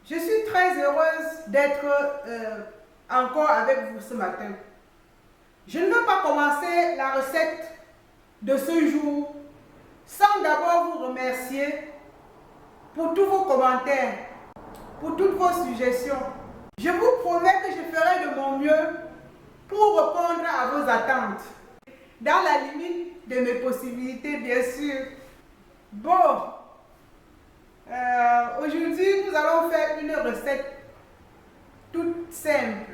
Je suis très heureuse d'être encore avec vous ce matin. Je ne veux pas commencer la recette de ce jour sans d'abord vous remercier pour tous vos commentaires, pour toutes vos suggestions. Je vous promets que je ferai de mon mieux pour répondre à vos attentes, dans la limite de mes possibilités, bien sûr. Bon, aujourd'hui, nous allons faire une recette toute simple.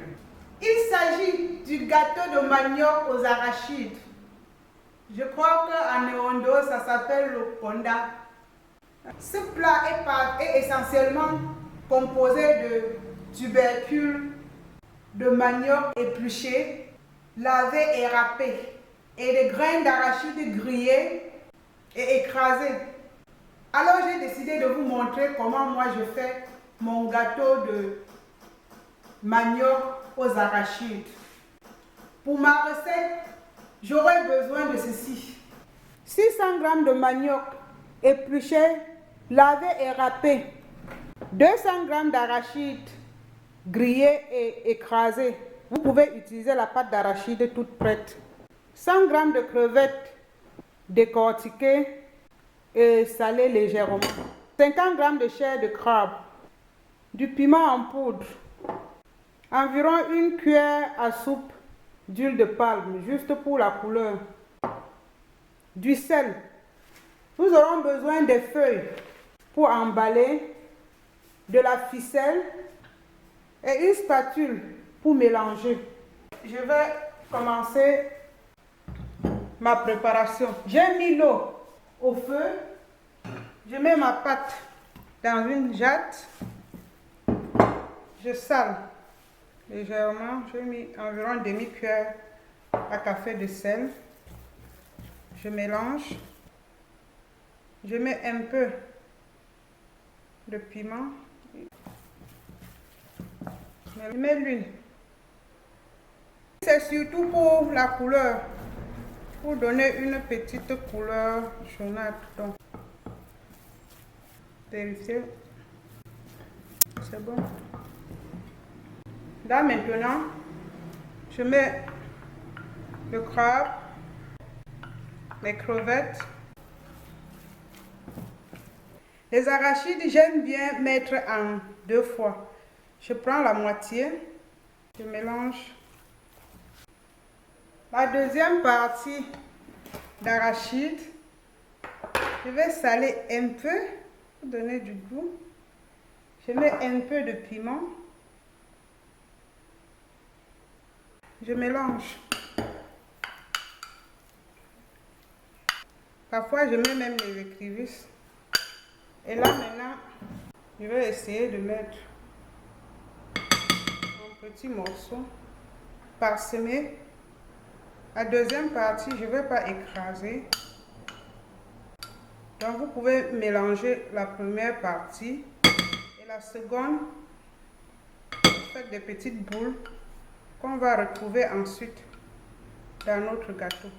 Il s'agit du gâteau de manioc aux arachides. Je crois qu'en néondo, ça s'appelle le konda. Ce plat est essentiellement composé de tubercules, de manioc épluché, lavé et râpé, et de graines d'arachide grillées et écrasées. Alors j'ai décidé de vous montrer comment moi je fais mon gâteau de manioc aux arachides. Pour ma recette, j'aurai besoin de ceci. 600 g de manioc épluché, lavé et râpé. 200 g d'arachides grillés et écrasés. Vous pouvez utiliser la pâte d'arachide toute prête. 100 g de crevettes décortiquées et salées légèrement. 50 g de chair de crabe. Du piment en poudre. Environ une cuillère à soupe d'huile de palme, juste pour la couleur. Du sel. Nous aurons besoin des feuilles pour emballer, de la ficelle et une spatule pour mélanger. Je vais commencer ma préparation. J'ai mis l'eau au feu. Je mets ma pâte dans une jatte. Je sale légèrement. J'ai mis environ demi-cuillère à café de sel. Je mélange. Je mets un peu de piment. Je mets l'huile. C'est surtout pour la couleur, pour donner une petite couleur jaunâtre. Donc, vérifiez. C'est bon. Là maintenant, je mets le crabe, les crevettes. Les arachides, j'aime bien mettre en 2 fois. Je prends la moitié, je mélange. La deuxième partie d'arachide, je vais saler un peu pour donner du goût. Je mets un peu de piment. Je mélange. Parfois, je mets même les écrevisses. Et là, maintenant, je vais essayer de mettre un petit morceau parsemé. La deuxième partie, je ne vais pas écraser. Donc, vous pouvez mélanger la première partie et la seconde, vous faites des petites boules qu'on va retrouver ensuite dans notre gâteau.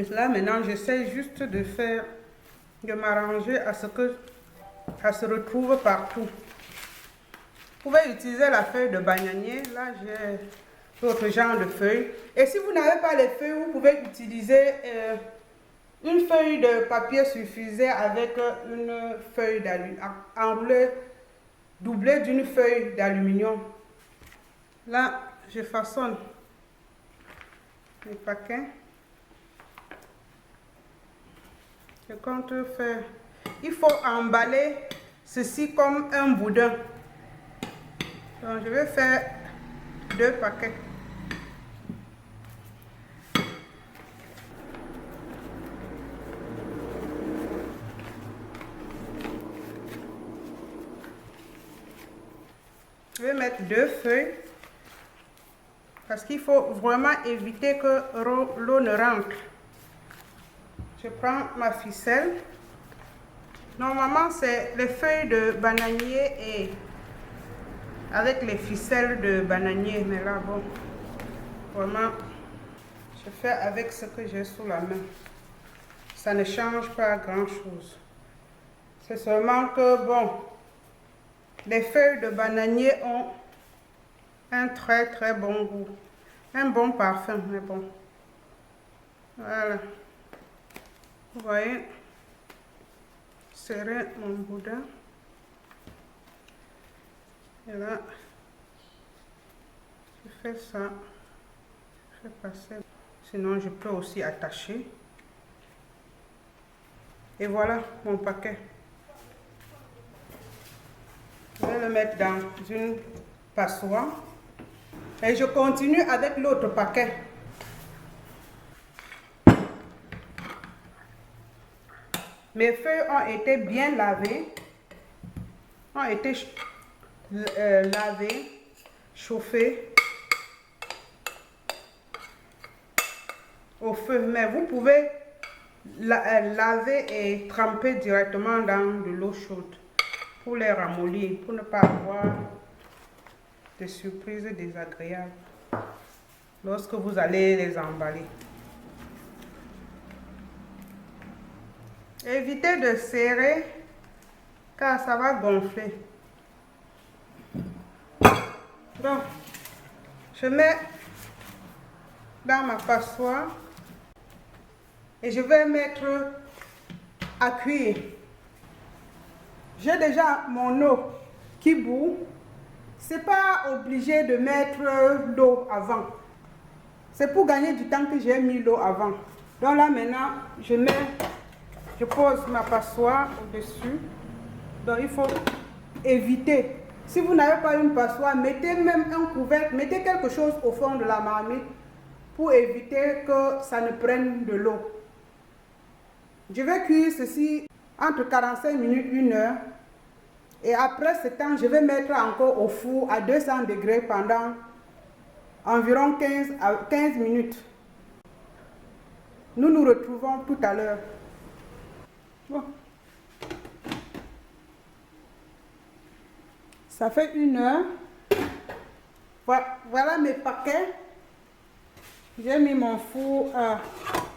Là, maintenant, j'essaie juste de m'arranger à ce que ça se retrouve partout. Vous pouvez utiliser la feuille de bananier. Là, j'ai d'autres genres de feuilles. Et si vous n'avez pas les feuilles, vous pouvez utiliser une feuille de papier sulfusé avec une feuille d'aluminium, enroulée, doublée d'une feuille d'aluminium. Là, je façonne les paquets. Je compte faire. Il faut emballer ceci comme un boudin. Donc, je vais faire 2 paquets. Je vais mettre 2 feuilles parce qu'il faut vraiment éviter que l'eau ne rentre. Je prends ma ficelle. Normalement, c'est les feuilles de bananier et avec les ficelles de bananier. Mais là, bon, vraiment, je fais avec ce que j'ai sous la main. Ça ne change pas grand-chose. C'est seulement que, bon, les feuilles de bananier ont un très très bon goût. Un bon parfum, mais bon. Voilà. Vous voyez, serrer mon boudin. Et là, je fais ça. Je fais passer. Sinon, je peux aussi attacher. Et voilà mon paquet. Je vais le mettre dans une passoire. Et je continue avec l'autre paquet. Mes feuilles ont été bien lavées. Ont été lavées, chauffées au feu. Mais vous pouvez laver et tremper directement dans de l'eau chaude pour les ramollir, pour ne pas avoir de surprises désagréables lorsque vous allez les emballer. Évitez de serrer car ça va gonfler. Donc, je mets dans ma passoire et je vais mettre à cuire. J'ai déjà mon eau qui bout. C'est pas obligé de mettre l'eau avant. C'est pour gagner du temps que j'ai mis l'eau avant. Donc là maintenant, je pose ma passoire au-dessus. Donc il faut éviter. Si vous n'avez pas une passoire, mettez même un couvercle, mettez quelque chose au fond de la marmite pour éviter que ça ne prenne de l'eau. Je vais cuire ceci entre 45 minutes, 1 heure. Et après ce temps, je vais mettre encore au four à 200 degrés pendant environ 15 minutes. Nous nous retrouvons tout à l'heure. Bon. Ça fait 1 heure. Voilà mes paquets. J'ai mis mon four à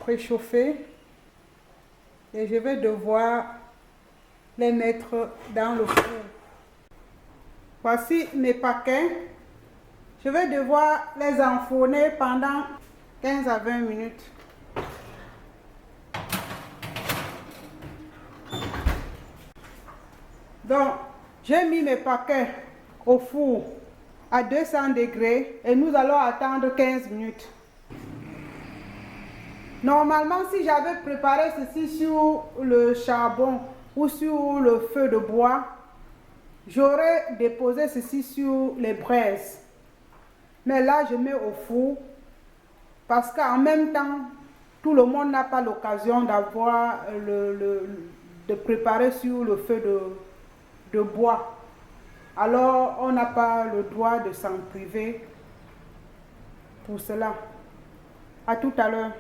préchauffer. Et je vais devoir les mettre dans le four. Voici mes paquets. Je vais devoir les enfourner pendant 15 à 20 minutes. Donc, j'ai mis mes paquets au four à 200 degrés et nous allons attendre 15 minutes. Normalement, si j'avais préparé ceci sur le charbon ou sur le feu de bois, j'aurais déposé ceci sur les braises. Mais là, je mets au four parce qu'en même temps, tout le monde n'a pas l'occasion d'avoir de préparer sur le feu de bois. Alors, on n'a pas le droit de s'en priver pour cela. À tout à l'heure.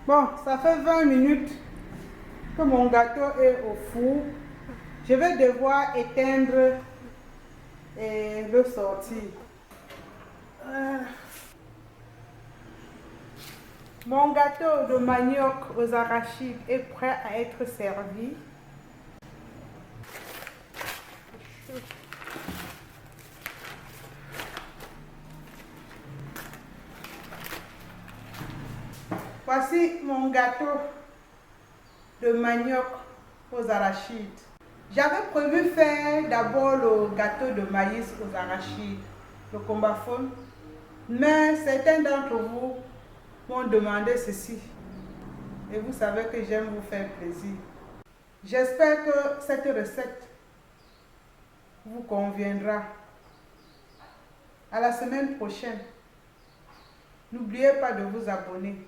Bon, ça fait 20 minutes que mon gâteau est au four. Je vais devoir éteindre et le sortir. Mon gâteau de manioc aux arachides est prêt à être servi. Voici mon gâteau de manioc aux arachides. J'avais prévu faire d'abord le gâteau de maïs aux arachides, le combaphone, mais certains d'entre vous m'ont demandé ceci. Et vous savez que j'aime vous faire plaisir. J'espère que cette recette vous conviendra. À la semaine prochaine. N'oubliez pas de vous abonner.